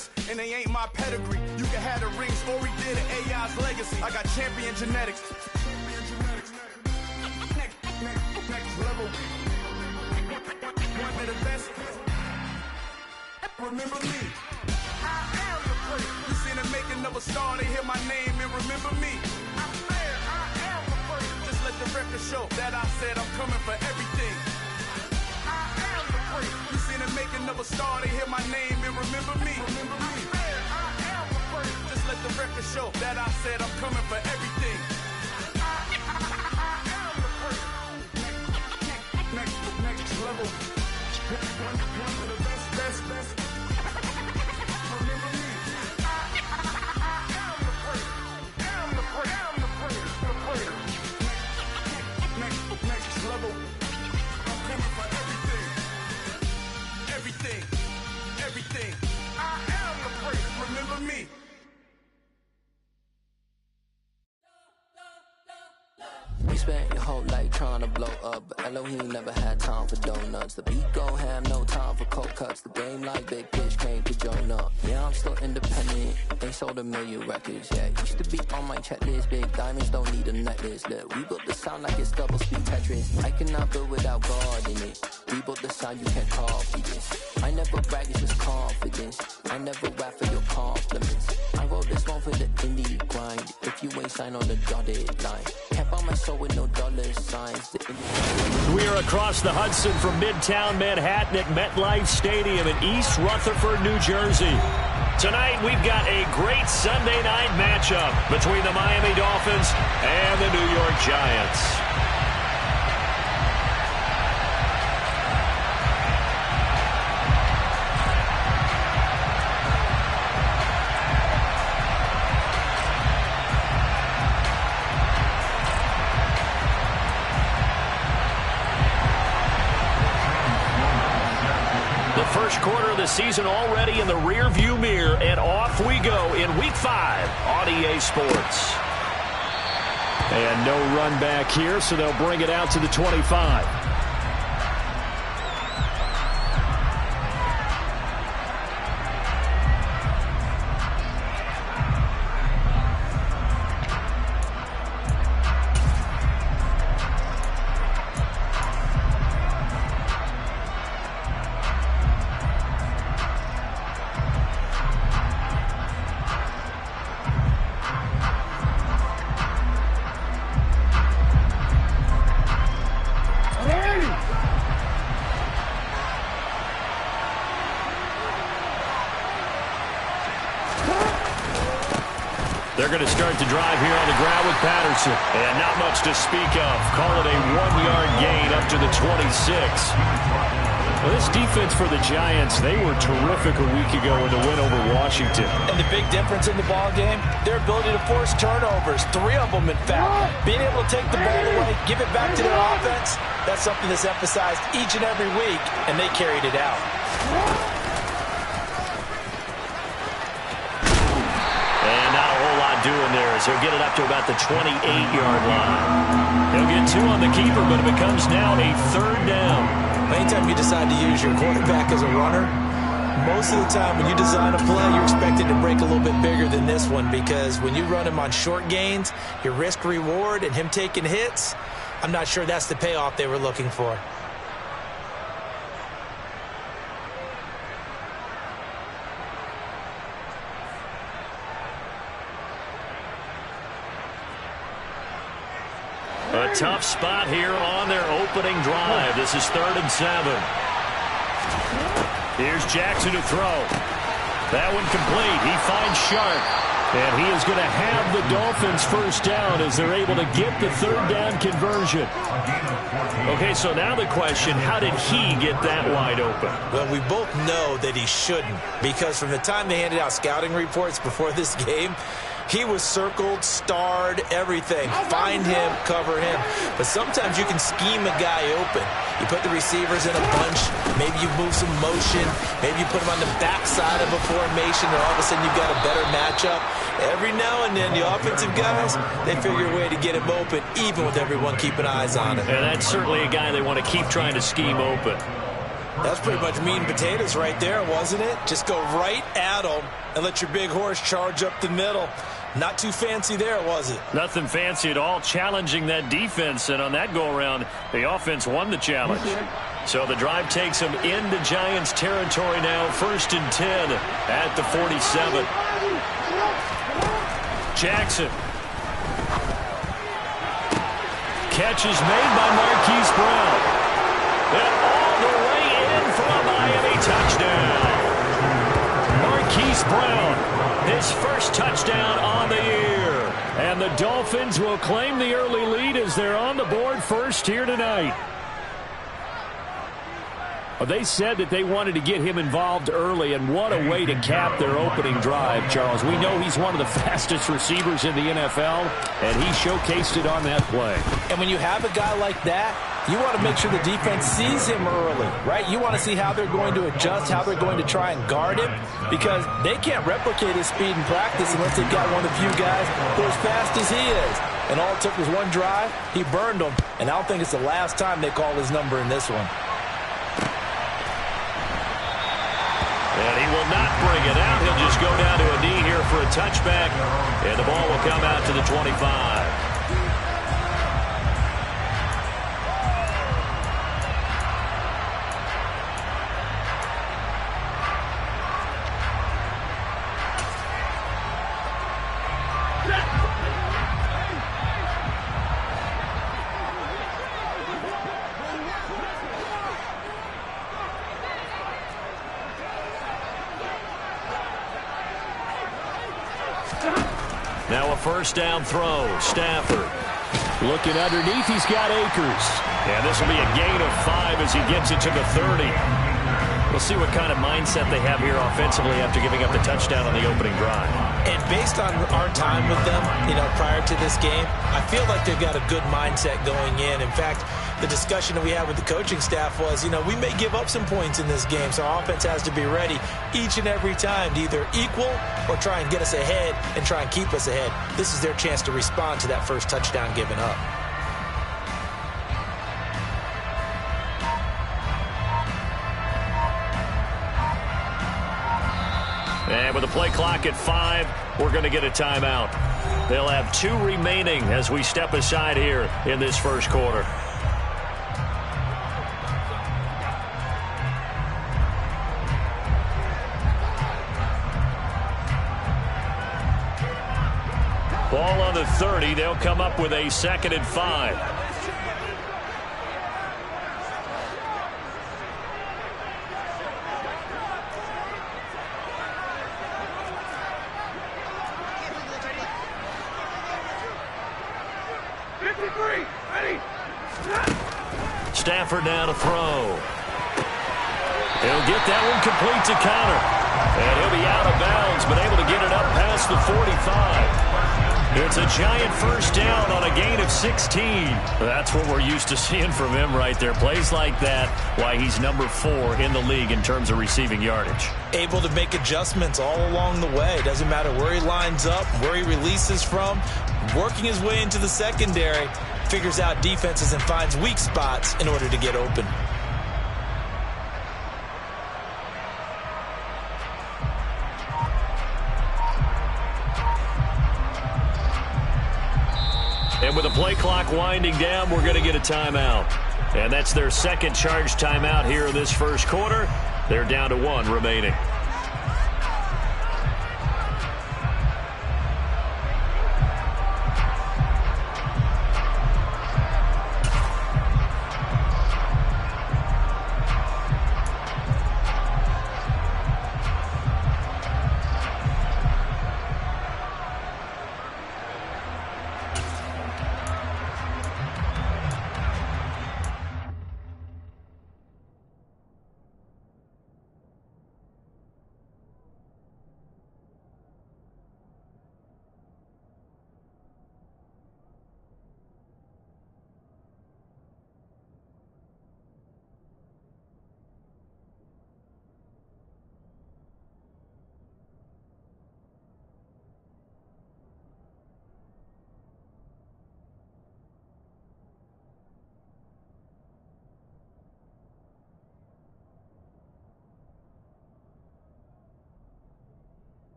best, and they ain't my pedigree. You can have the rings, or we did it, AI's legacy. I got champion genetics. Next level. One of the best. Remember me. I am the first. You seen the making of a star, they hear my name and remember me. I swear I am the first. Just let the record show that I said I'm coming for everything. I am the first. You seen the making of a star, they hear my name and remember me. Remember me. I swear I am the first. Just let the record show that I said I'm coming for everything. I am the first. Next level. One of the best. Remember me. I am the first. I'm the first. Next level. I'm coming for everything. I am the first. Remember me. We spent your whole life trying to blow up, but Elohim never had time for donuts. The beat gon' have no time for cold cuts. The game like Big Pitch came to join up. Yeah, I'm still independent. They sold 1 million records. Yeah, used to be on my checklist. Big diamonds don't need a necklace. Look, we built the sound like it's double speed Tetris. I cannot build without God in it. We built the sound, you can't copy this. I never brag, it's just confidence. I never rap for your compliments. I wrote this one for the indie grind. If you ain't signed on the dotted line, can't buy my soul with no dollar signs. We are across the Hudson from Midtown Manhattan at MetLife Stadium in East Rutherford, New Jersey. Tonight we've got a great Sunday night matchup between the Miami Dolphins and the New York Giants. First quarter of the season already in the rear-view mirror, and off we go in Week 5 on EA Sports. And no run back here, so they'll bring it out to the 25. They're going to start the drive here on the ground with Patterson. And not much to speak of. Call it a 1-yard gain up to the 26. Well, this defense for the Giants, they were terrific a week ago in the win over Washington. And the big difference in the ball game, their ability to force turnovers, 3 of them in fact. Being able to take the ball away, give it back to their offense, that's something that's emphasized each and every week, and they carried it out. Doing there is he'll get it up to about the 28-yard line. He'll get 2 on the keeper, but it becomes now a 3rd down. Anytime you decide to use your quarterback as a runner, most of the time when you design a play, you're expected to break a little bit bigger than this one, because when you run him on short gains, your risk-reward and him taking hits, I'm not sure that's the payoff they were looking for. A tough spot here on their opening drive. This is 3rd and 7. Here's Jackson to throw. That one complete. He finds Sharp. And he is going to have the Dolphins first down as they're able to get the 3rd down conversion. Okay, so now the question, how did he get that wide open? Well, we both know that he shouldn't, because from the time they handed out scouting reports before this game, he was circled, starred, everything. Find him, cover him. But sometimes you can scheme a guy open. You put the receivers in a bunch. Maybe you move some motion. Maybe you put them on the backside of a formation, and all of a sudden you've got a better matchup. Every now and then, the offensive guys, they figure a way to get him open, even with everyone keeping eyes on him. And that's certainly a guy they want to keep trying to scheme open. That's pretty much meat and potatoes right there, wasn't it? Just go right at them and let your big horse charge up the middle. Not too fancy there, was it? Nothing fancy at all, challenging that defense, and on that go-around, the offense won the challenge. So the drive takes them into Giants territory now, 1st and 10 at the 47. Jackson. Catch is made by Marquise Brown. And all the way in for a Miami touchdown. Marquise Brown, his first touchdown on the year. And the Dolphins will claim the early lead as they're on the board first here tonight. Well, they said that they wanted to get him involved early, and what a way to cap their opening drive, Charles. We know he's one of the fastest receivers in the NFL, and he showcased it on that play. And when you have a guy like that, you want to make sure the defense sees him early, right? You want to see how they're going to adjust, how they're going to try and guard him, because they can't replicate his speed in practice unless they've got one of the few guys who are as fast as he is. And all it took was one drive. He burned them, and I don't think it's the last time they call his number in this one. And he will not bring it out. He'll just go down to a knee here for a touchback. And the ball will come out to the 25. Now a first down throw. Stafford looking underneath. He's got Akers. And this will be a gain of 5 as he gets it to the 30. We'll see what kind of mindset they have here offensively after giving up the touchdown on the opening drive. And based on our time with them, prior to this game, I feel like they've got a good mindset going in. In fact, the discussion that we had with the coaching staff was, we may give up some points in this game, so our offense has to be ready each and every time to either equal or try and get us ahead and try and keep us ahead. This is their chance to respond to that first touchdown given up. And with the play clock at 5, we're going to get a timeout. They'll have 2 remaining as we step aside here in this first quarter. Ball on the 30. They'll come up with a 2nd and 5. Stafford now to throw. He'll get that one complete to Connor. And he'll be out of bounds, but able to get it up past the 45. It's a Giant first down on a gain of 16. That's what we're used to seeing from him right there. Plays like that, why he's number 4 in the league in terms of receiving yardage. Able to make adjustments all along the way. Doesn't matter where he lines up, where he releases from. Working his way into the secondary. Figures out defenses and finds weak spots in order to get open. And with the play clock winding down, we're going to get a timeout. And that's their second charge timeout here in this first quarter. They're down to 1 remaining.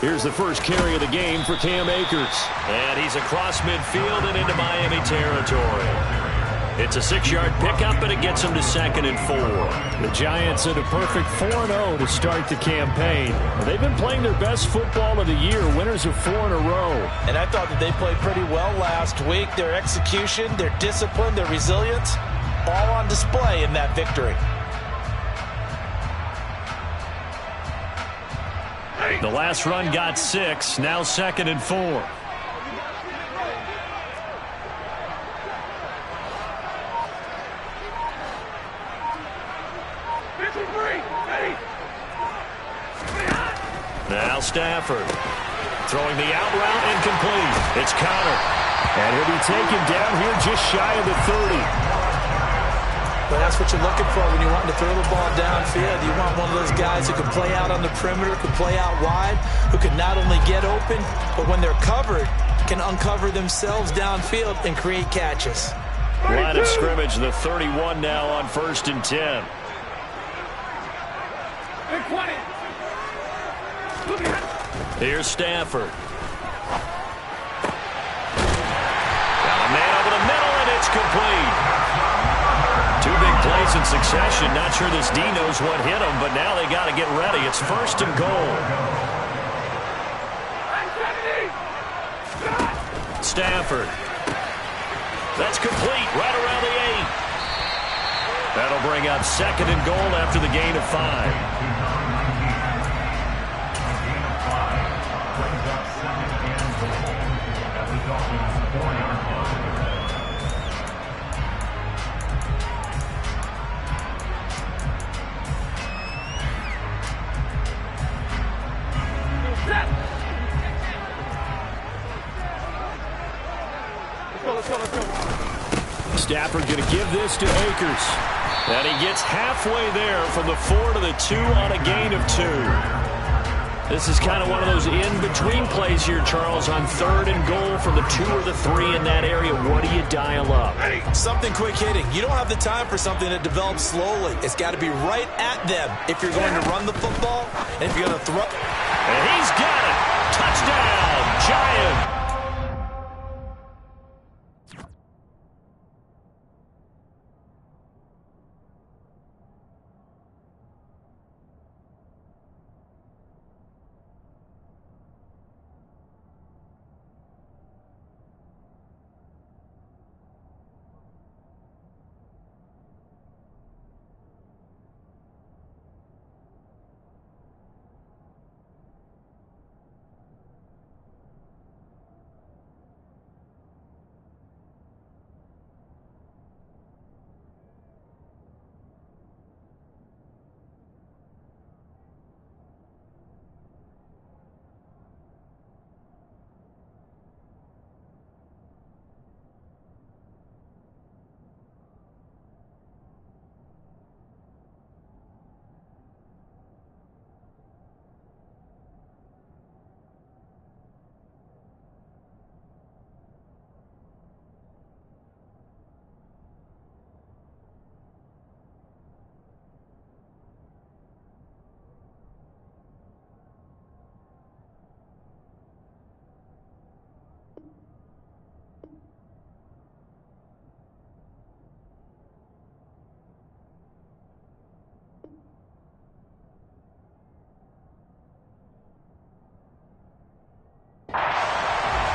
Here's the first carry of the game for Cam Akers. And he's across midfield and into Miami territory. It's a 6-yard pickup, and it gets him to 2nd and 4. The Giants at a perfect 4-0 to start the campaign. They've been playing their best football of the year, winners of 4 in a row. And I thought that they played pretty well last week. Their execution, their discipline, their resilience, all on display in that victory. The last run got 6, now 2nd and 4. Now Stafford throwing the out route incomplete. It's Conner, and he'll be taken down here just shy of the 30. But that's what you're looking for when you want to throw the ball downfield. You want one of those guys who can play out on the perimeter, can play out wide, who can not only get open, but when they're covered, can uncover themselves downfield and create catches. Line of scrimmage, the 31 now on 1st and 10. Here's Stafford. Got a man over the middle, and it's complete. 2 big plays in succession. Not sure this D knows what hit him, but now they got to get ready. It's 1st and goal. Stafford. That's complete right around the 8. That'll bring up 2nd and goal after the gain of 5. Stafford going to give this to Akers. And he gets halfway there from the 4 to the 2 on a gain of 2. This is kind of one of those in-between plays here, Charles, on 3rd and goal from the 2 or the 3 in that area. What do you dial up? Something quick hitting. You don't have the time for something that develops slowly. It's got to be right at them if you're going to run the football and if you're going to throw. And he's got it. Touchdown, Giants.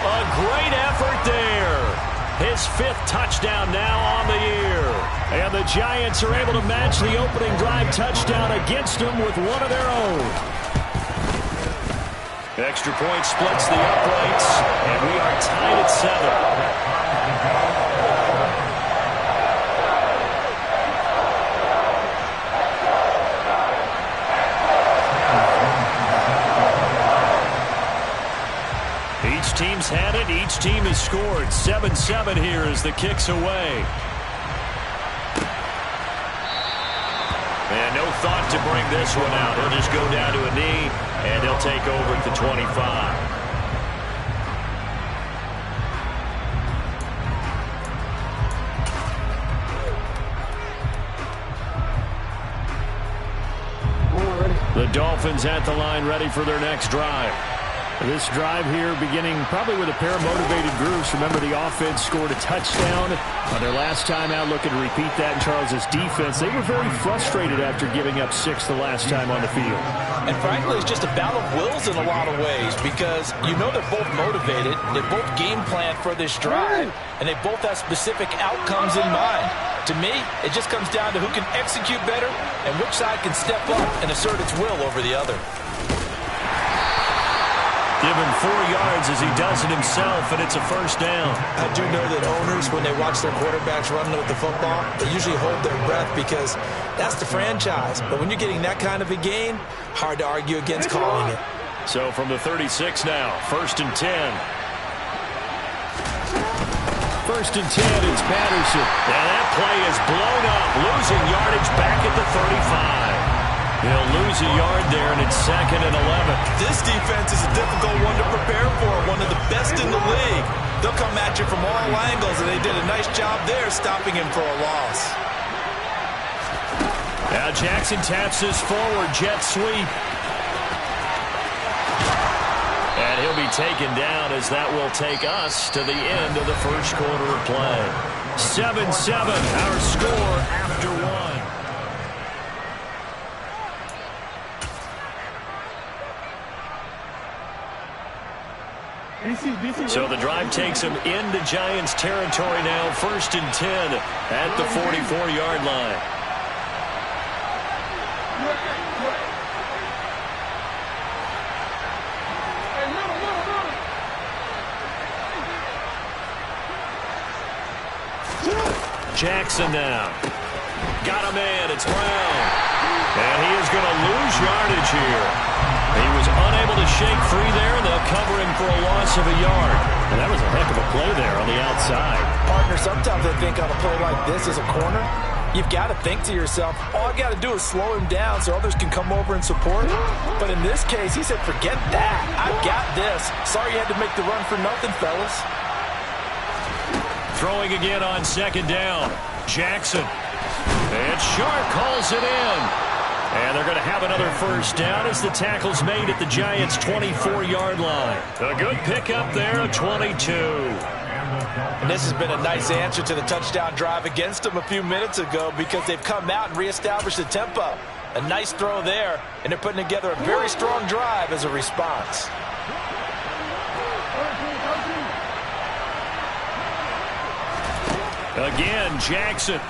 A great effort there. His 5th touchdown now on the year. And the Giants are able to match the opening drive touchdown against them with one of their own. Extra point splits the uprights, and we are tied at 7. Each team's had it. Each team has scored. 7-7 here as the kick's away. And no thought to bring this one out. He'll just go down to a knee, and he'll take over at the 25. The Dolphins at the line ready for their next drive. This drive here beginning probably with a pair of motivated groups. Remember, the offense scored a touchdown on their last time out, looking to repeat that in Charles' defense. They were very frustrated after giving up 6 the last time on the field. And frankly, it's just a battle of wills in a lot of ways because you know they're both motivated, they both game plan for this drive, and they both have specific outcomes in mind. To me, it just comes down to who can execute better and which side can step up and assert its will over the other. Give him 4 yards as he does it himself, and it's a first down. I do know that owners, when they watch their quarterbacks running with the football, they usually hold their breath because that's the franchise. But when you're getting that kind of a gain, hard to argue against calling it. So from the 36 now, 1st and 10. 1st and 10, it's Patterson. And that play is blown up, losing yardage back at the 35. He'll lose a yard there, and it's 2nd and 11. This defense is a difficult one to prepare for, one of the best in the league. They'll come at you from all angles, and they did a nice job there stopping him for a loss. Now Jackson taps his forward jet sweep. And he'll be taken down as that will take us to the end of the first quarter of play. 7-7, our score after 1. So the drive takes him into Giants territory now. 1st and 10 at the 44-yard line. Jackson now. Got a man. It's Brown. And he is going to lose yardage here. He was unable to shake free there, and they'll cover him for a loss of a yard. And that was a heck of a play there on the outside. Partner, sometimes I think on a play like this as a corner, you've got to think to yourself, all I got to do is slow him down so others can come over and support. But in this case, he said, forget that. I've got this. Sorry you had to make the run for nothing, fellas. Throwing again on 2nd down. Jackson. And Sharp calls it in. And they're going to have another first down as the tackle's made at the Giants' 24-yard line. A good pickup there, a 22. And this has been a nice answer to the touchdown drive against them a few minutes ago because they've come out and reestablished the tempo. A nice throw there, and they're putting together a very strong drive as a response. Again, Jackson.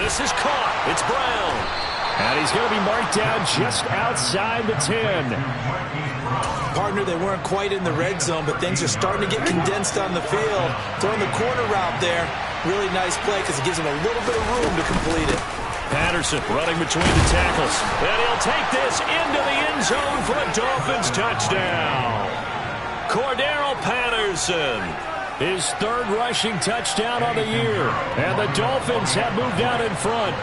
This is caught. It's Brown. And he's going to be marked down just outside the 10. Partner, they weren't quite in the red zone, but things are starting to get condensed on the field. Throwing the corner route there. Really nice play because it gives him a little bit of room to complete it. Patterson running between the tackles. And he'll take this into the end zone for a Dolphins touchdown. Cordero Patterson. His 3rd rushing touchdown on the year. And the Dolphins have moved out in front.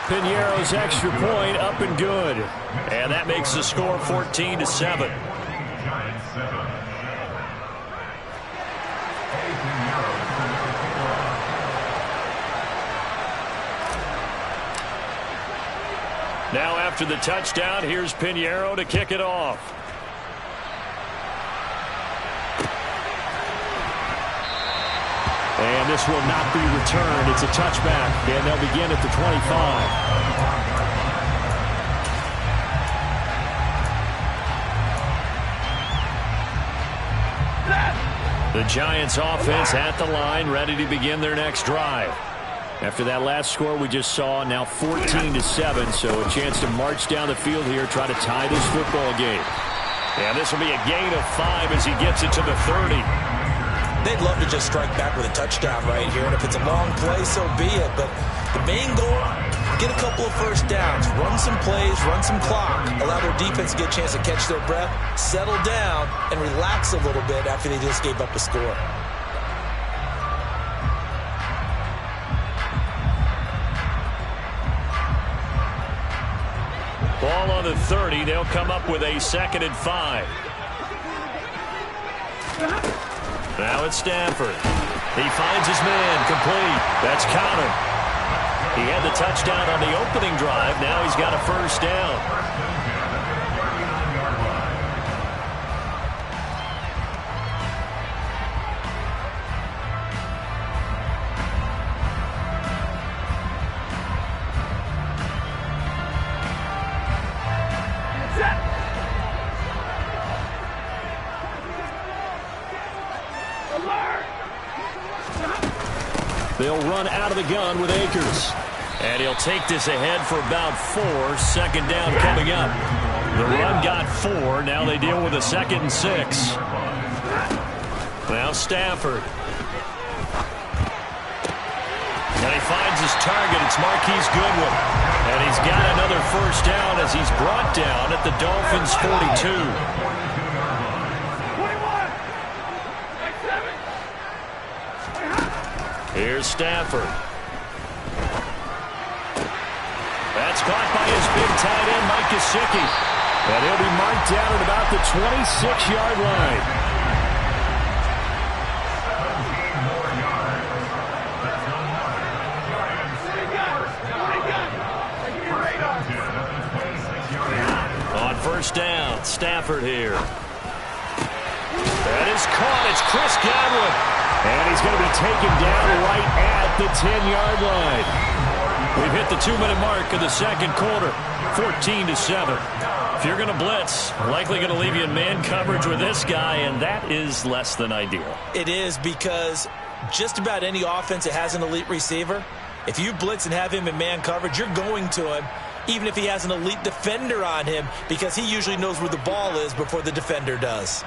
Piñeiro's extra point up and good. And that makes the score 14-7. Now after the touchdown, here's Piñeiro to kick it off. And this will not be returned. It's a touchback, and they'll begin at the 25. The Giants offense at the line, ready to begin their next drive. After that last score we just saw, now 14-7, so a chance to march down the field here, try to tie this football game. And this will be a gain of 5 as he gets it to the 30. They'd love to just strike back with a touchdown right here, and if it's a long play, so be it. But the main goal, get a couple of first downs, run some plays, run some clock, allow their defense to get a chance to catch their breath, settle down, and relax a little bit after they just gave up a score. Ball on the 30. They'll come up with a 2nd and 5. Now it's Stanford. He finds his man complete. That's counted. He had the touchdown on the opening drive. Now he's got a first down. They'll run out of the gun with Akers. And he'll take this ahead for about 4. Second down coming up. The run got 4. Now they deal with a 2nd and 6. Now Stafford. And he finds his target. It's Marquise Goodwin. And he's got another first down as he's brought down at the Dolphins' 42. Here's Stafford. That's caught by his big tight end, Mike Gesicki. And he'll be marked down at about the 26-yard line. On first down, Stafford here. That is caught. It's Chris Godwin. And he's going to be taken down right at the 10-yard line. We've hit the 2-minute mark of the second quarter, 14-7. If you're going to blitz, likely going to leave you in man coverage with this guy, and that is less than ideal. It is, because just about any offense that has an elite receiver, if you blitz and have him in man coverage, you're going to him, even if he has an elite defender on him, because he usually knows where the ball is before the defender does.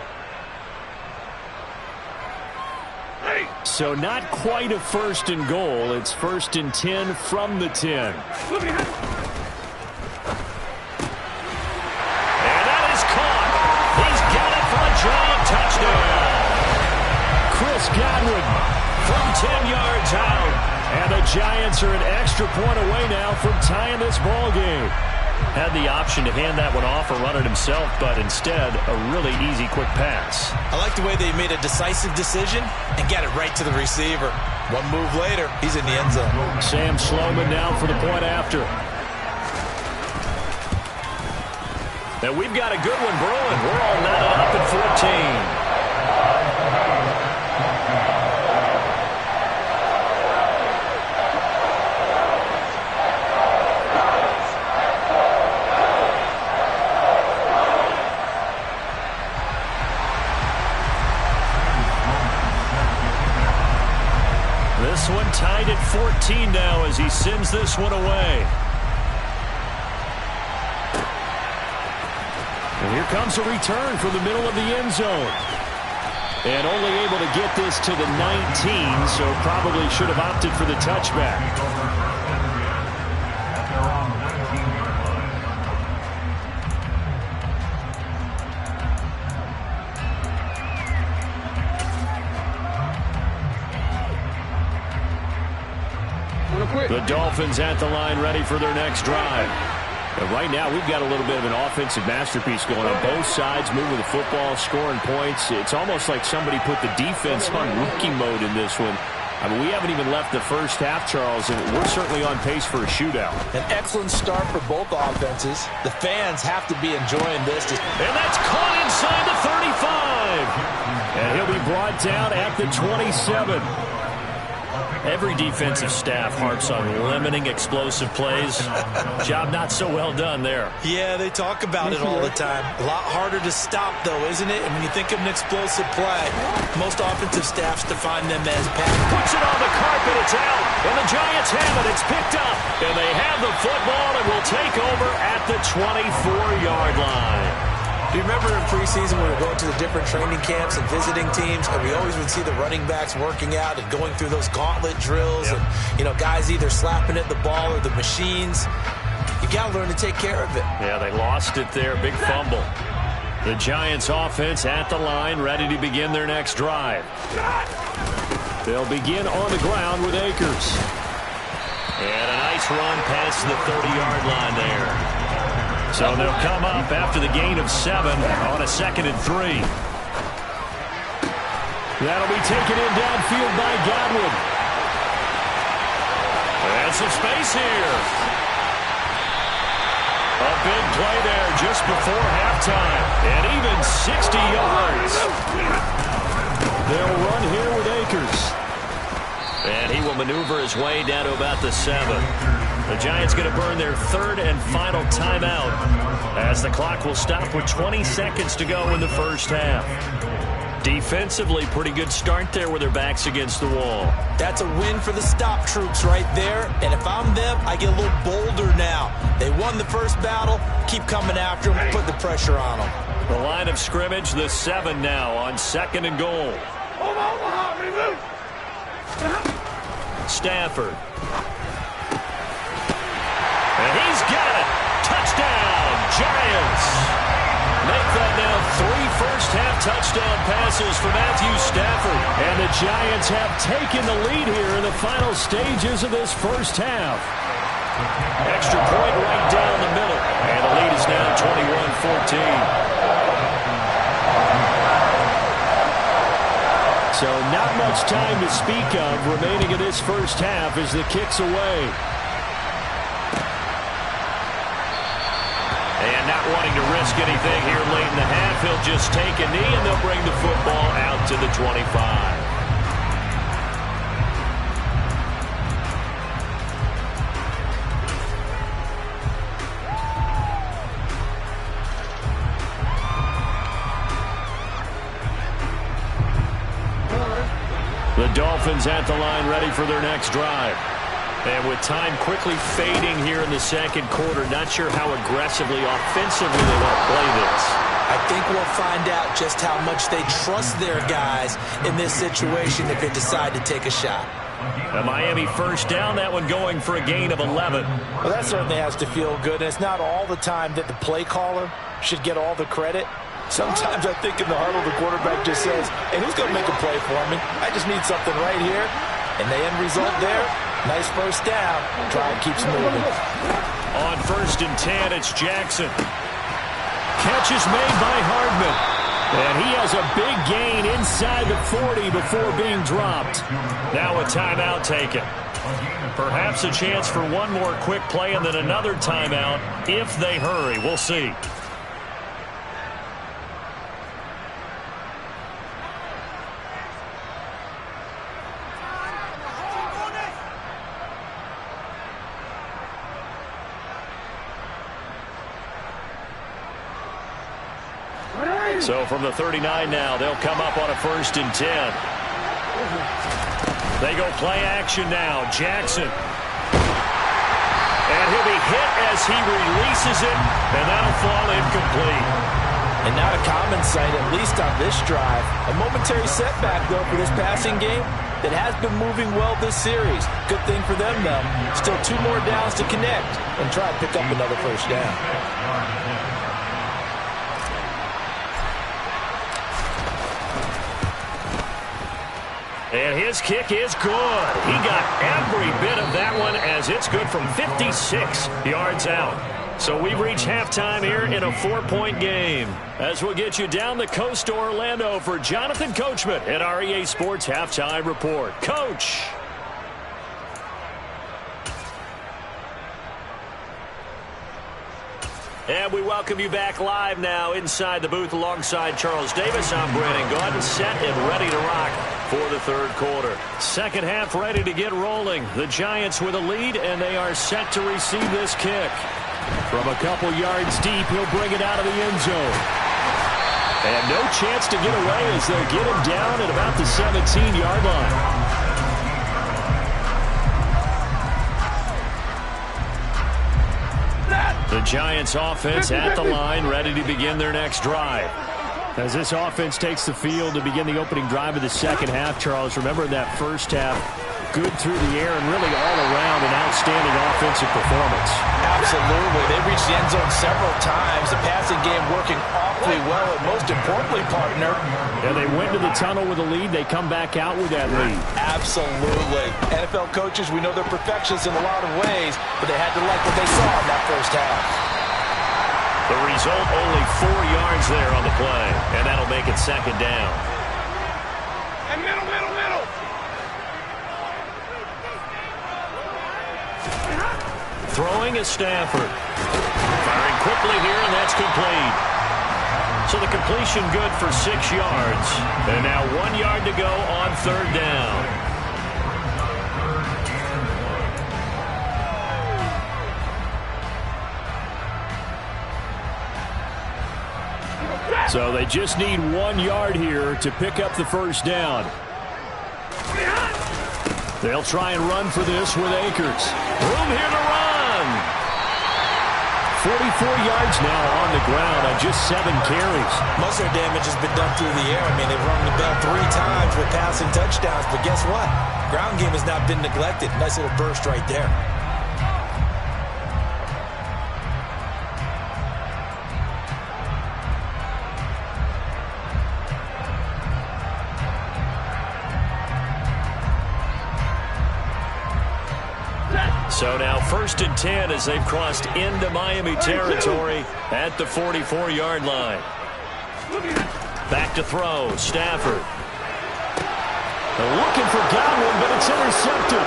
So not quite a 1st and goal. It's 1st and 10 from the 10. And that is caught. He's got it for a giant touchdown. Chris Godwin from 10 yards out. And the Giants are an extra point away now from tying this ball game. Had the option to hand that one off or run it himself, but instead, a really easy, quick pass. I like the way they made a decisive decision and got it right to the receiver. One move later, he's in the end zone. Sam Sloman now for the point after. And we've got a good one brewing. We're all knotted up at 14. This one tied at 14 now as he sends this one away. And here comes a return from the middle of the end zone. And only able to get this to the 19, so probably should have opted for the touchback. The Dolphins at the line ready for their next drive. And right now we've got a little bit of an offensive masterpiece going on both sides, moving the football, scoring points. It's almost like somebody put the defense on rookie mode in this one. I mean, we haven't even left the first half, Charles, and we're certainly on pace for a shootout. An excellent start for both offenses. The fans have to be enjoying this. And that's caught inside the 35. And he'll be brought down at the 27. Every defensive staff harps on limiting explosive plays. Job not so well done there. Yeah, they talk about it all the time. A lot harder to stop, though, isn't it? And when you think of an explosive play, most offensive staffs define them as pass. Puts it on the carpet, it's out. And the Giants have it, it's picked up. And they have the football and will take over at the 24-yard line. Do you remember in preseason when we were going to the different training camps and visiting teams, and we always would see the running backs working out and going through those gauntlet drills, and, you know, guys either slapping at the ball or the machines. You got to learn to take care of it. Yeah, they lost it there. Big fumble. The Giants offense at the line, ready to begin their next drive. They'll begin on the ground with Akers. And a nice run past the 30-yard line there. So they'll come up after the gain of 7 on a 2nd and 3. That'll be taken in downfield by Godwin. And some space here. A big play there just before halftime. And even 60 yards. They'll run here with Akers. And he will maneuver his way down to about the 7. The Giants going to burn their third and final timeout as the clock will stop with 20 seconds to go in the first half. Defensively, pretty good start there with their backs against the wall. That's a win for the stop troops right there. And if I'm them, I get a little bolder now. They won the first battle. Keep coming after them. Put the pressure on them. The line of scrimmage, the 7 now on 2nd and goal. Stafford. And he's got it. Touchdown, Giants. Make that now 3 first-half touchdown passes for Matthew Stafford. And the Giants have taken the lead here in the final stages of this first half. Extra point right down the middle. And the lead is now 21-14. So not much time to speak of remaining in this first half as the kick's away. And not wanting to risk anything here late in the half, he'll just take a knee and they'll bring the football out to the 25. The Dolphins at the line ready for their next drive. And with time quickly fading here in the second quarter, not sure how aggressively, offensively they want to play this. I think we'll find out just how much they trust their guys in this situation if they decide to take a shot. A Miami first down, that one going for a gain of 11. Well, that certainly has to feel good. And it's not all the time that the play caller should get all the credit. Sometimes I think in the huddle, the quarterback just says, hey, who's going to make a play for me? I just need something right here. And the end result there, nice first down. Drive keeps moving. On 1st and 10, it's Jackson. Catch is made by Hardman. And he has a big gain inside the 40 before being dropped. Now a timeout taken. Perhaps a chance for one more quick play and then another timeout if they hurry. We'll see. So from the 39 now, they'll come up on a 1st and 10. They go play action now. Jackson. And he'll be hit as he releases it, and that'll fall incomplete. And not a common sight, at least on this drive. A momentary setback, though, for this passing game that has been moving well this series. Good thing for them, though. Still 2 more downs to connect and try to pick up another first down. And his kick is good. He got every bit of that one as it's good from 56 yards out. So we've reached halftime here in a 4-point game. As we'll get you down the coast to Orlando for Jonathan Coachman at our EA Sports Halftime Report. Coach. And we welcome you back live now inside the booth alongside Charles Davis. I'm Brandon Gaudin, set and ready to rock for the third quarter. Second half ready to get rolling. The Giants with a lead, and they are set to receive this kick. From a couple yards deep, he'll bring it out of the end zone. And no chance to get away as they'll get him down at about the 17-yard line. The Giants offense at the line, ready to begin their next drive. As this offense takes the field to begin the opening drive of the second half, Charles, remember that first half, good through the air and really all around an outstanding offensive performance. Absolutely. They reached the end zone several times. The passing game working awfully well, and most importantly, partner. And they went to the tunnel with a lead. They come back out with that lead. Absolutely. NFL coaches, we know they're perfectionists in a lot of ways, but they had to like what they saw in that first half. The result, only 4 yards there on the play, and that'll make it second down. And middle. Throwing is Stafford. Firing quickly here, and that's complete. So the completion good for 6 yards. And now 1 yard to go on third down. So they just need 1 yard here to pick up the first down. They'll try and run for this with Akers. Room here to run. 44 yards now on the ground on just 7 carries. Most of their damage has been done through the air. I mean, they've rung the bell 3 times with passing touchdowns. But guess what? Ground game has not been neglected. Nice little burst right there. So now 1st and 10 as they've crossed into Miami territory at the 44-yard line. Back to throw, Stafford. They're looking for Godwin, but it's intercepted.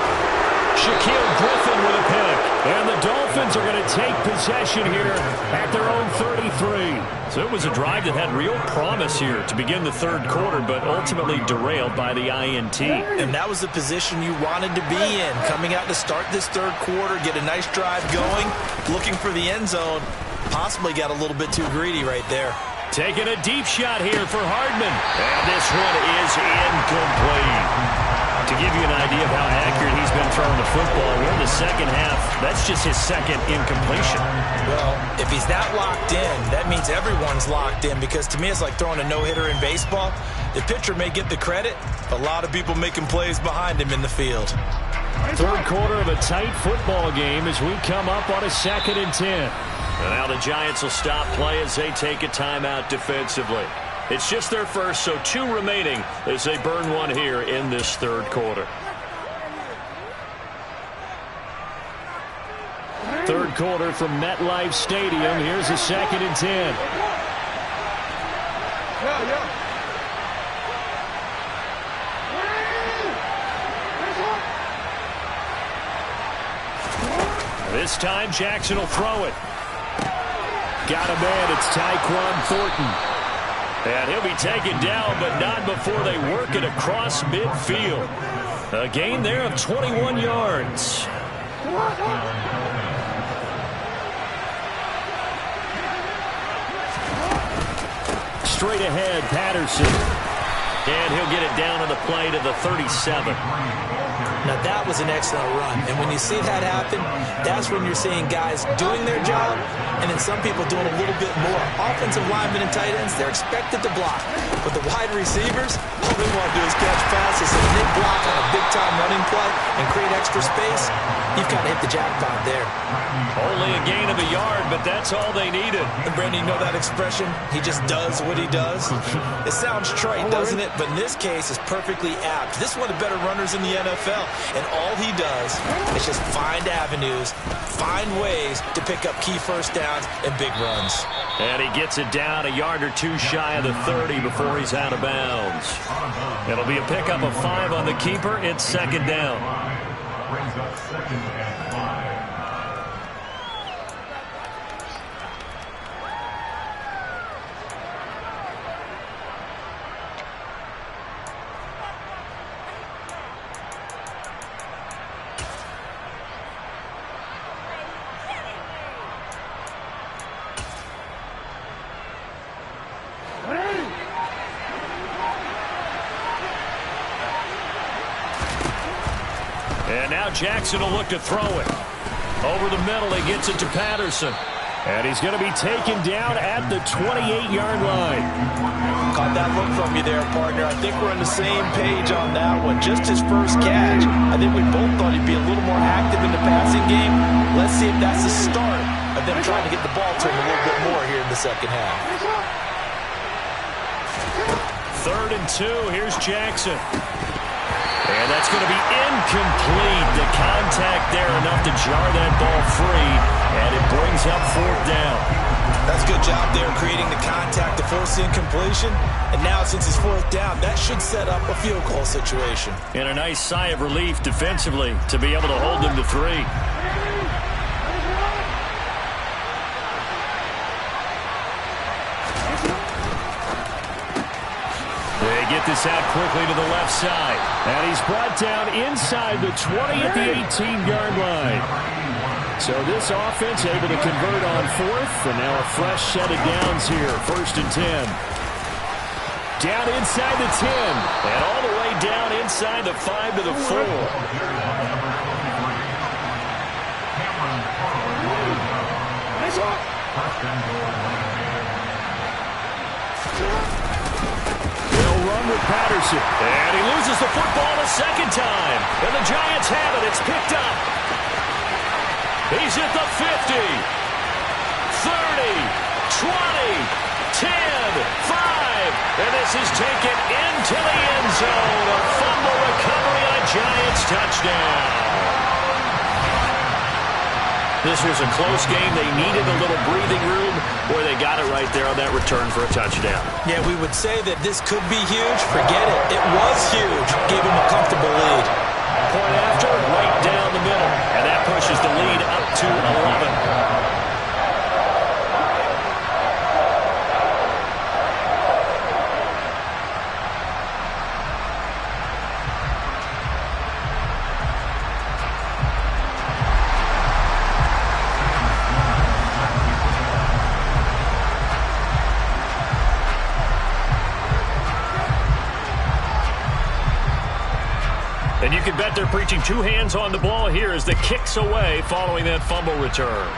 Shaquille Griffin with a pick. And the Dolphins are going to take possession here at their own 33. So it was a drive that had real promise here to begin the third quarter, but ultimately derailed by the INT. And that was the position you wanted to be in. Coming out to start this third quarter, get a nice drive going, looking for the end zone. Possibly got a little bit too greedy right there. Taking a deep shot here for Hardman. And this one is incomplete. To give you an idea of how accurate he's been throwing the football, we're in the second half. That's just his second incompletion. Well, if he's that locked in, that means everyone's locked in, because to me it's like throwing a no-hitter in baseball. The pitcher may get the credit, a lot of people making plays behind him in the field. Third quarter of a tight football game as we come up on a 2nd and 10. And now the Giants will stop play as they take a timeout defensively. It's just their first, so 2 remaining as they burn one here in this third quarter. Third quarter from MetLife Stadium. Here's a 2nd and 10. This time Jackson will throw it. Got a man. It's Tyquan Thornton. And he'll be taken down, but not before they work it across midfield. A gain there of 21 yards. Straight ahead, Patterson. And he'll get it down on the play to the 37. Now, that was an excellent run. And when you see that happen, that's when you're seeing guys doing their job and then some people doing a little bit more. Offensive linemen and tight ends, they're expected to block. But the wide receivers, all they want to do is catch passes. And when they block on a big-time running play and create extra space, you've kind of hit the jackpot there. Only a gain of a yard, but that's all they needed. And Brandon, you know that expression? He just does what he does. It sounds trite, doesn't it? But in this case, it's perfectly apt. This is one of the better runners in the NFL. And all he does is just find avenues, find ways to pick up key first downs and big runs. And he gets it down a yard or 2 shy of the 30 before he's out of bounds. It'll be a pickup of 5 on the keeper. It's 2nd down. Brings up 2nd and 5. And now Jackson will look to throw it. Over the middle, he gets it to Patterson. And he's going to be taken down at the 28-yard line. Caught that look from you there, partner. I think we're on the same page on that one. Just his first catch. I think we both thought he'd be a little more active in the passing game. Let's see if that's the start of them trying to get the ball to him a little bit more here in the second half. 3rd and 2. Here's Jackson. And that's going to be incomplete. The contact there enough to jar that ball free. And it brings up 4th down. That's a good job there creating the contact to force the incompletion. And now since it's 4th down, that should set up a field goal situation. And a nice sigh of relief defensively to be able to hold them to 3. get this out quickly to the left side. And he's brought down inside the 20 at the 18-yard line. So this offense able to convert on fourth, and now a fresh set of downs here, 1st and 10. Down inside the 10, and all the way down inside the 5 to the 4. They'll run with Patterson, and he loses the football a second time. And the Giants have it. It's picked up. He's at the 50, 30, 20, 10, 5. And this is taken into the end zone. A fumble recovery on a Giants touchdown. This was a close game. They needed a little breathing room. Boy, they got it right there on that return for a touchdown. Yeah, we would say that this could be huge. Forget it. It was huge. Gave him a comfortable lead. Point after, right down the middle. And that pushes the lead up to 11. And you can bet they're preaching two hands on the ball here as the kick's away following that fumble return.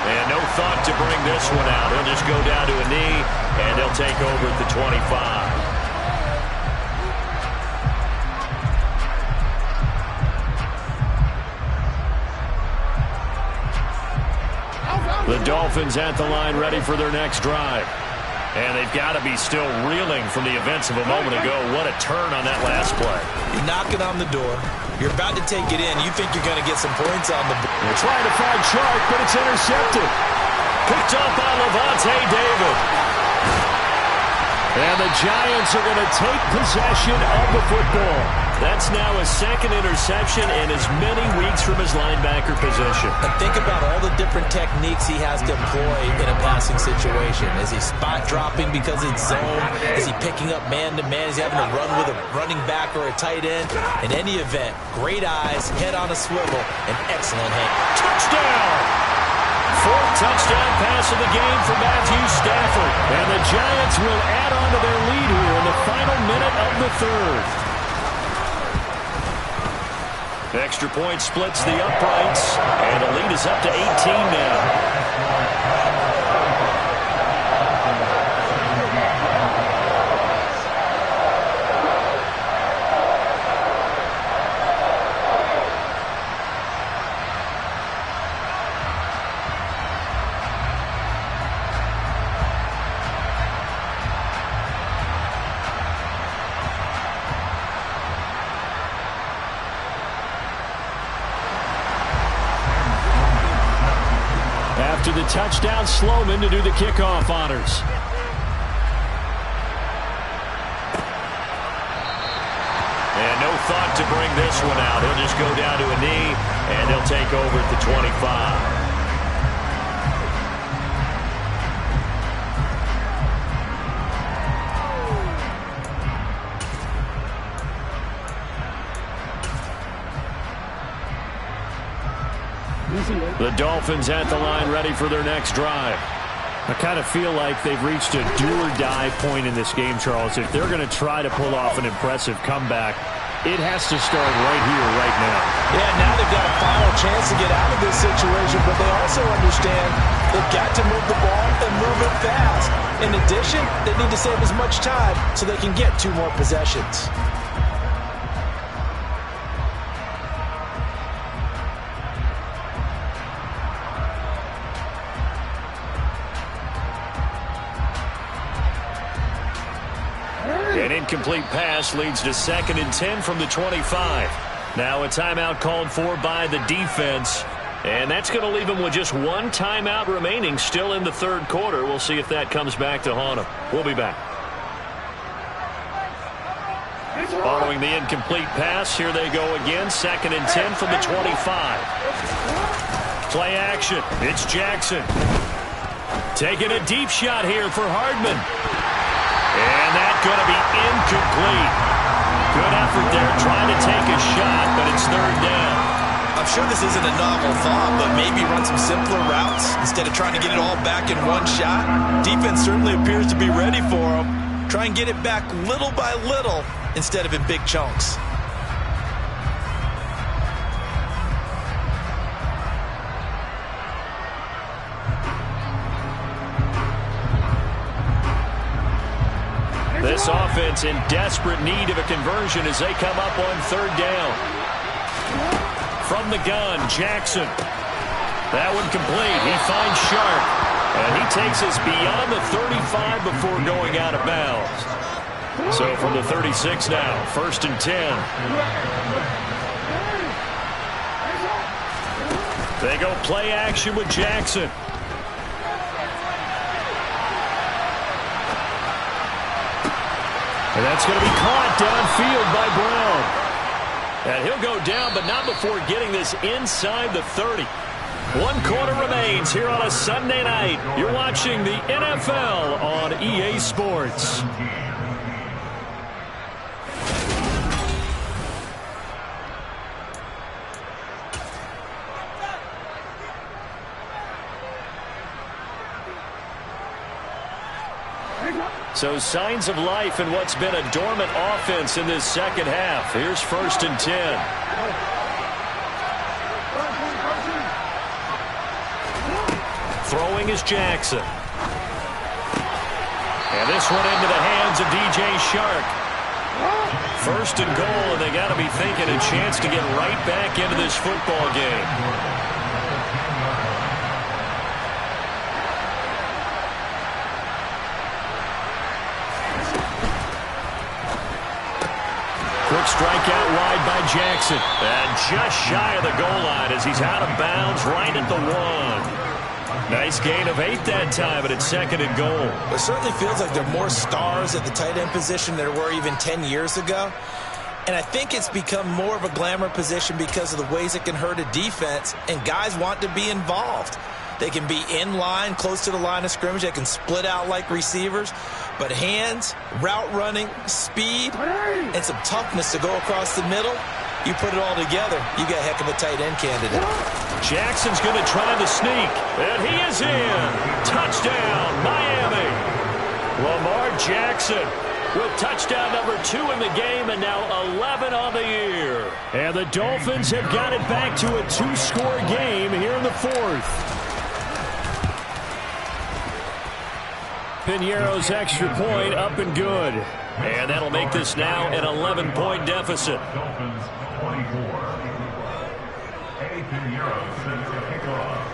And no thought to bring this one out. He'll just go down to a knee, and they'll take over at the 25. The Dolphins at the line, ready for their next drive. And they've got to be still reeling from the events of a moment ago. What a turn on that last play. You're knocking on the door. You're about to take it in. You think you're going to get some points on the board. They're trying to find Chark, but it's intercepted. Picked up by Lavonte David. And the Giants are going to take possession of the football. That's now his second interception in as many weeks from his linebacker position. And think about all the different techniques he has to employ in a passing situation. Is he spot dropping because it's zone? Is he picking up man-to-man? Is he having to run with a running back or a tight end? In any event, great eyes, head on a swivel, and excellent hand. Touchdown! Fourth touchdown pass of the game for Matthew Stafford. And the Giants will add on to their lead here in the final minute of the third. Extra point splits the uprights, and the lead is up to 18 now. After the touchdown, Sloman to do the kickoff honors. And no thought to bring this one out. He'll just go down to a knee, and they'll take over at the 25. The Dolphins at the line, ready for their next drive. I kind of feel like they've reached a do-or-die point in this game, Charles. If they're going to try to pull off an impressive comeback, it has to start right here, right now. Yeah, now they've got a final chance to get out of this situation, but they also understand they've got to move the ball and move it fast. In addition, they need to save as much time so they can get 2 more possessions. An incomplete pass leads to 2nd and 10 from the 25. Now a timeout called for by the defense. And that's going to leave them with just 1 timeout remaining still in the third quarter. We'll see if that comes back to haunt them. We'll be back. Following the incomplete pass, here they go again. 2nd and 10 from the 25. Play action. It's Jackson. Taking a deep shot here for Hardman. And that's going to be incomplete. Good effort there trying to take a shot, but it's third down. I'm sure this isn't a novel thought, but maybe run some simpler routes instead of trying to get it all back in one shot. Defense certainly appears to be ready for him. Try and get it back little by little instead of in big chunks. This offense in desperate need of a conversion as they come up on third down. From the gun, Jackson. That one complete. He finds Sharp. And he takes us beyond the 35 before going out of bounds. So from the 36 now, 1st and 10. They go play action with Jackson. And that's going to be caught downfield by Brown. And he'll go down, but not before getting this inside the 30. 1 quarter remains here on a Sunday night. You're watching the NFL on EA Sports. So signs of life in what's been a dormant offense in this second half. Here's 1st and 10. Throwing is Jackson. And this one into the hands of DJ Shark. 1st and goal, and they got to be thinking a chance to get right back into this football game. Quick strike out wide by Jackson. And just shy of the goal line as he's out of bounds right at the 1. Nice gain of 8 that time, but it's 2nd and goal. It certainly feels like there are more stars at the tight end position than there were even 10 years ago. And I think it's become more of a glamour position because of the ways it can hurt a defense, and guys want to be involved. They can be in line, close to the line of scrimmage. They can split out like receivers. But hands, route running, speed, and some toughness to go across the middle, you put it all together, you got a heck of a tight end candidate. Jackson's going to try the sneak, and he is in. Touchdown, Miami. Lamar Jackson with touchdown number 2 in the game, and now 11 on the year. And the Dolphins have got it back to a 2-score game here in the 4th. Piñeiro's extra point up and good. And that'll make this now an 11-point deficit. Dolphins 24. Eddie Piñeiro sends the kickoff.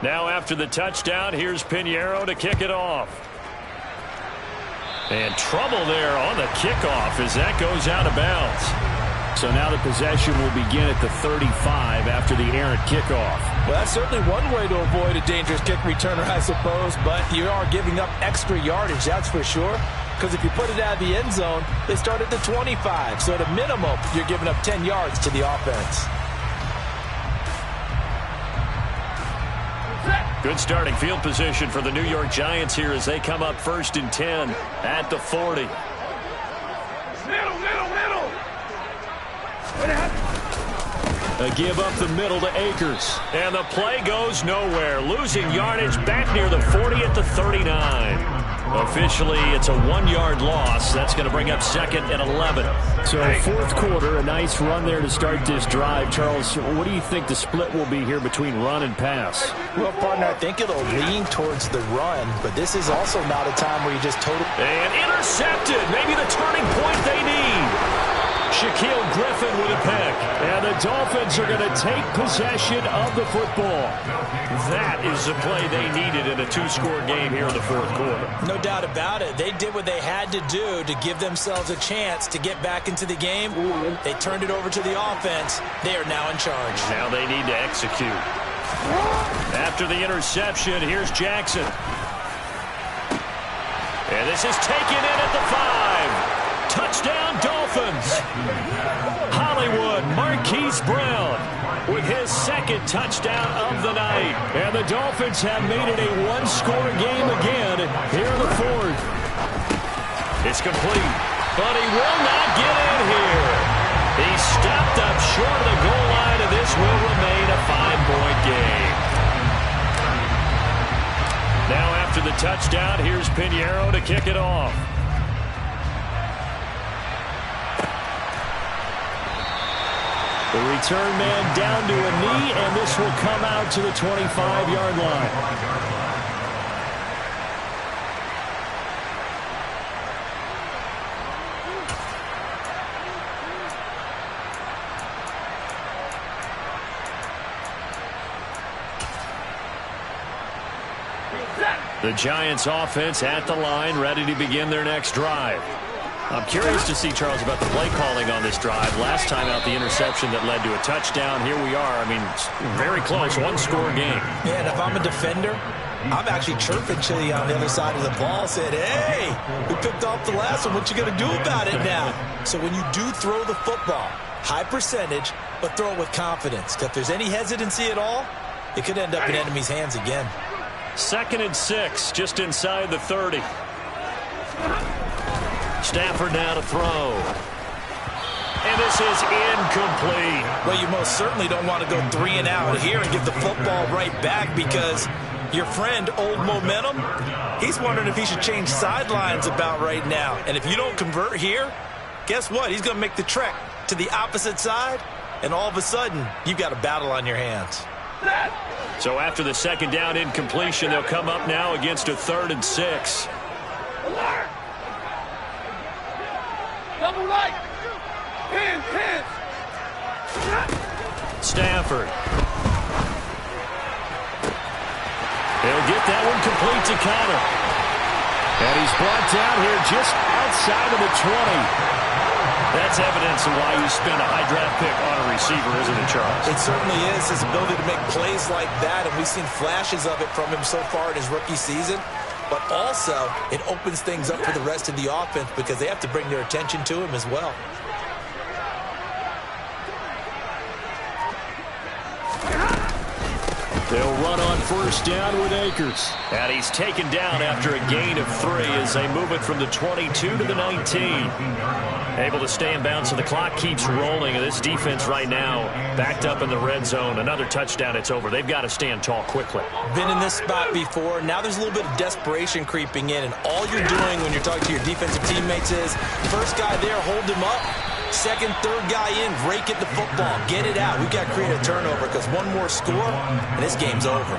Now after the touchdown, here's Piñeiro to kick it off. And trouble there on the kickoff as that goes out of bounds. So now the possession will begin at the 35 after the errant kickoff. Well, that's certainly one way to avoid a dangerous kick returner, I suppose, but you are giving up extra yardage, that's for sure. Because if you put it out of the end zone, they start at the 25. So at a minimum, you're giving up 10 yards to the offense. Good starting field position for the New York Giants here as they come up 1st and 10 at the 40. A give up the middle to Akers. And the play goes nowhere. Losing yardage back near the 40 at the 39. Officially, it's a 1-yard loss. That's going to bring up 2nd and 11. So 4th quarter, a nice run there to start this drive. Charles, what do you think the split will be here between run and pass? Well, partner, I think it'll lean towards the run, but this is also not a time where you just totally... And intercepted. Maybe the turning point they need. Shaquille Griffin with a pick. And the Dolphins are going to take possession of the football. That is the play they needed in a two-score game here in the fourth quarter. No doubt about it. They did what they had to do to give themselves a chance to get back into the game. They turned it over to the offense. They are now in charge. Now they need to execute. After the interception, here's Jackson. And this is taken in at the 5. Touchdown, Dolphins. Hollywood Marquise Brown with his second touchdown of the night. And the Dolphins have made it a one-score game again here in the fourth. It's complete, but he will not get in here. He stepped up short of the goal line, and this will remain a 5-point game. Now after the touchdown, here's Pinheiro to kick it off. The return man down to a knee, and this will come out to the 25-yard line. The Giants offense at the line, ready to begin their next drive. I'm curious to see, Charles, about the play calling on this drive. Last time out, the interception that led to a touchdown. Here we are. I mean, very close, one-score game. Yeah, and if I'm a defender, I'm actually chirping Chili on the other side of the ball, saying, hey, we picked off the last one. What you going to do about it now? So when you do throw the football, high percentage, but throw it with confidence. If there's any hesitancy at all, it could end up in enemy's hands again. 2nd and 6, just inside the 30. Stafford now to throw. And this is incomplete. Well, you most certainly don't want to go 3 and out here and give the football right back, because your friend, Old Momentum, he's wondering if he should change sidelines about right now. And if you don't convert here, guess what? He's going to make the trek to the opposite side, and all of a sudden, you've got a battle on your hands. So after the second down incompletion, they'll come up now against a 3rd and 6. Double right. Pin. Stafford. He'll get that one complete to Connor. And he's brought down here just outside of the 20. That's evidence of why you spend a high draft pick on a receiver, isn't it, Charles? It certainly is. His ability to make plays like that, and we've seen flashes of it from him so far in his rookie season. But also, it opens things up for the rest of the offense, because they have to bring their attention to him as well. They'll run on 1st down with Akers. And he's taken down after a gain of 3 as they move it from the 22 to the 19. Able to stay in bounds, so the clock keeps rolling. And this defense right now backed up in the red zone. Another touchdown, it's over. They've got to stand tall quickly. Been in this spot before. Now there's a little bit of desperation creeping in. And all you're doing when you're talking to your defensive teammates is, first guy there, hold him up. Second, third guy in, rake it the football. Get it out. We've got to create a turnover, because one more score, and this game's over.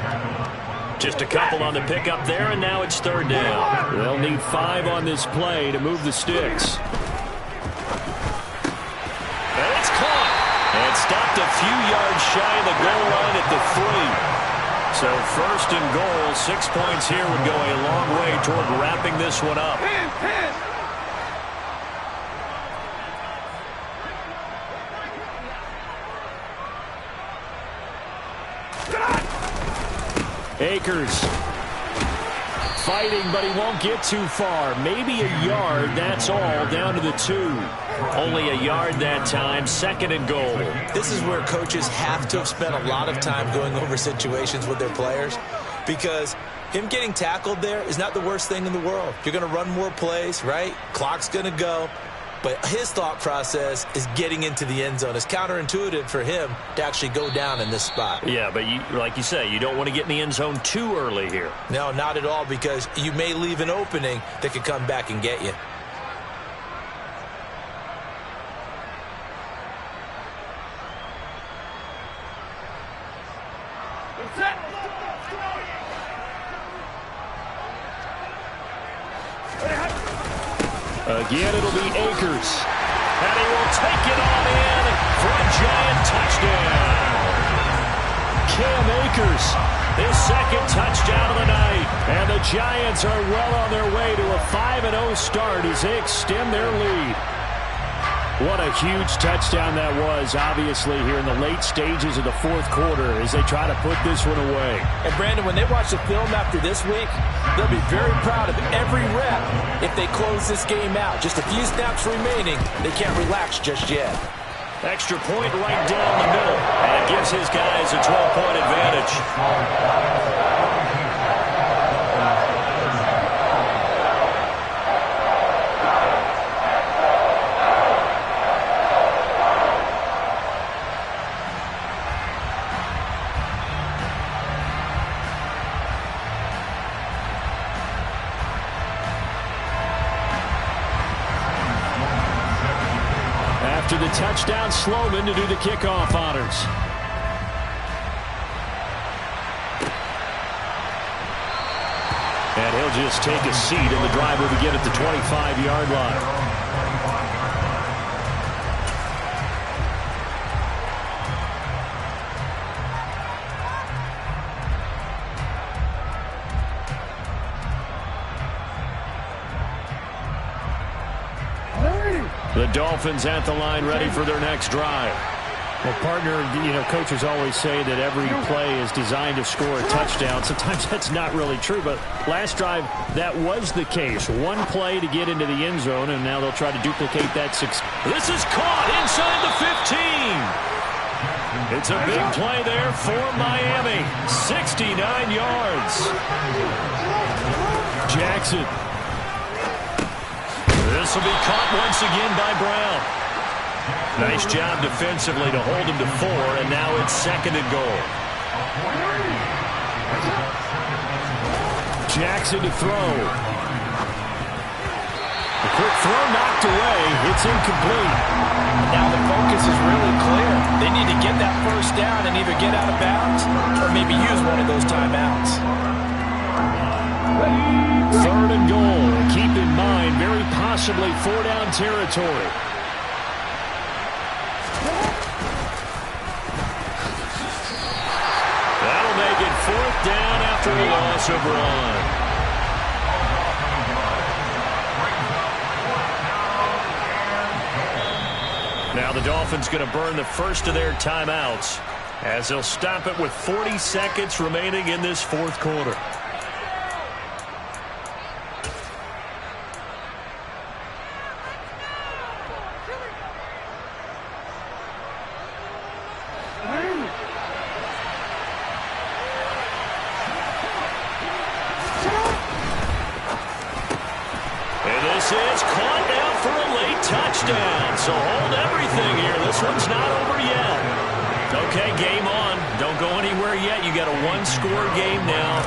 Just a couple on the pickup there, and now it's 3rd down. They'll need 5 on this play to move the sticks. And it's caught. And stopped a few yards shy of the goal line at the 3. So 1st and goal, 6 points here would go a long way toward wrapping this one up. Pin. Akers fighting, but he won't get too far. Maybe a yard, that's all, down to the 2. Only a yard that time, 2nd and goal. This is where coaches have to have spent a lot of time going over situations with their players, because him getting tackled there is not the worst thing in the world. You're going to run more plays, right? Clock's going to go. But his thought process is getting into the end zone. It's counterintuitive for him to actually go down in this spot. Yeah, but like you say, you don't want to get in the end zone too early here. No, not at all, because you may leave an opening that could come back and get you. Again, it'll be Akers. And he will take it on in for a Giant touchdown. Akers, his second touchdown of the night. And the Giants are well on their way to a 5-0 start as they extend their lead. What a huge touchdown that was, obviously, here in the late stages of the fourth quarter as they try to put this one away. And, Brandon, when they watch the film after this week, they'll be very proud of every rep if they close this game out. Just a few snaps remaining. They can't relax just yet. Extra point right down the middle, and it gives his guys a 12-point advantage. To the touchdown, Sloman to do the kickoff honors. And he'll just take a seat, and the drive will begin at the 25-yard line. The Dolphins at the line, ready for their next drive. Well, partner, coaches always say that every play is designed to score a touchdown. Sometimes that's not really true, but last drive, that was the case. One play to get into the end zone, and now they'll try to duplicate that success. This is caught inside the 15. It's a big play there for Miami. 69 yards. Jackson. This will be caught once again by Brown. Nice job defensively to hold him to 4, and now it's 2nd and goal. Jackson to throw. A quick throw knocked away. It's incomplete. Now the focus is really clear. They need to get that first down and either get out of bounds or maybe use one of those timeouts. 3rd and goal. Keep in mind, very possibly 4-down territory. That'll make it 4th down after a loss of run. Now the Dolphins going to burn the first of their timeouts as they'll stop it with 40 seconds remaining in this fourth quarter. It's caught now for a late touchdown. So hold everything here. This one's not over yet. Okay, game on. Don't go anywhere yet. You got a one-score game now.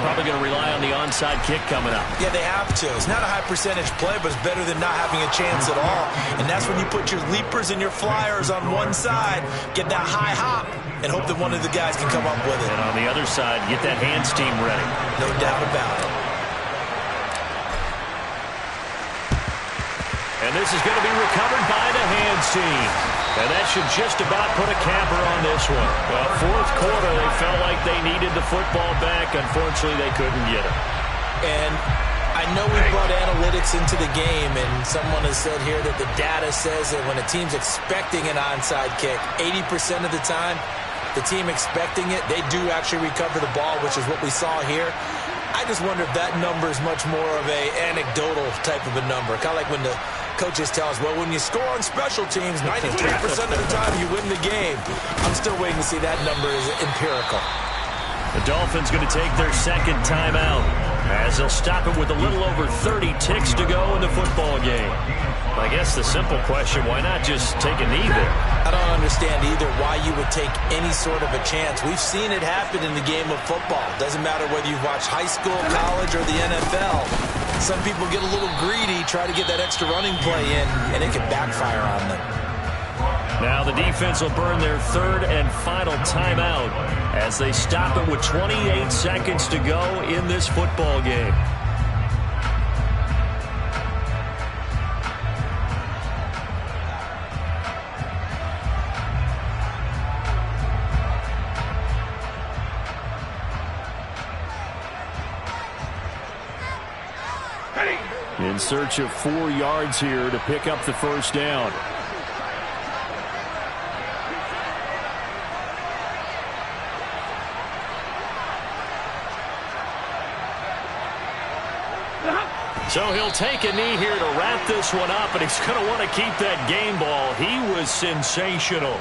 Probably going to rely on the onside kick coming up. Yeah, they have to. It's not a high percentage play, but it's better than not having a chance at all. And that's when you put your leapers and your flyers on one side, get that high hop, and hope that one of the guys can come up with it. And on the other side, get that hands team ready. No doubt about it. And this is going to be recovered by the hands team. And that should just about put a capper on this one. Well, fourth quarter, they felt like they needed the football back. Unfortunately, they couldn't get it. And I know we brought analytics into the game, and someone has said here that the data says that when a team's expecting an onside kick, 80% of the time, the team expecting it, they do actually recover the ball, which is what we saw here. I just wonder if that number is much more of a anecdotal type of a number. Kind of like when the coaches tell us, well, when you score on special teams, 93% of the time you win the game. I'm still waiting to see that number is empirical. The Dolphins going to take their second timeout as they'll stop it with a little over 30 ticks to go in the football game. I guess the simple question, why not just take a knee there? I don't understand either why you would take any sort of a chance. We've seen it happen in the game of football. Doesn't matter whether you've watched high school, college, or the NFL. Some people get a little greedy, try to get that extra running play in, and it can backfire on them. Now the defense will burn their third and final timeout as they stop it with 28 seconds to go in this football game. In search of 4 yards here to pick up the first down. So he'll take a knee here to wrap this one up, and he's going to want to keep that game ball. He was sensational.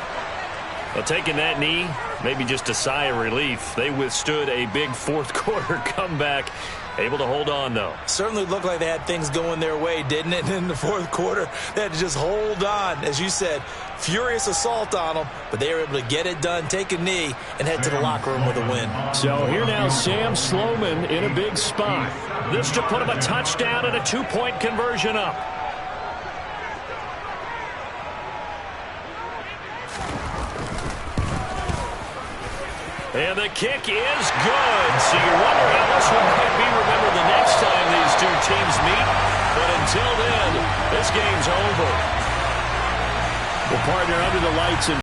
Well, taking that knee, maybe just a sigh of relief. They withstood a big fourth quarter comeback. Able to hold on, though. Certainly looked like they had things going their way, didn't it? And in the fourth quarter, they had to just hold on. As you said, furious assault on them, but they were able to get it done, take a knee, and head to the locker room with a win. So here now, Sam Sloman in a big spot. This to put him a touchdown and a 2-point conversion up. And the kick is good. So you wonder how this one might be remembered the next time these two teams meet. But until then, this game's over. Well, partner, under the lights in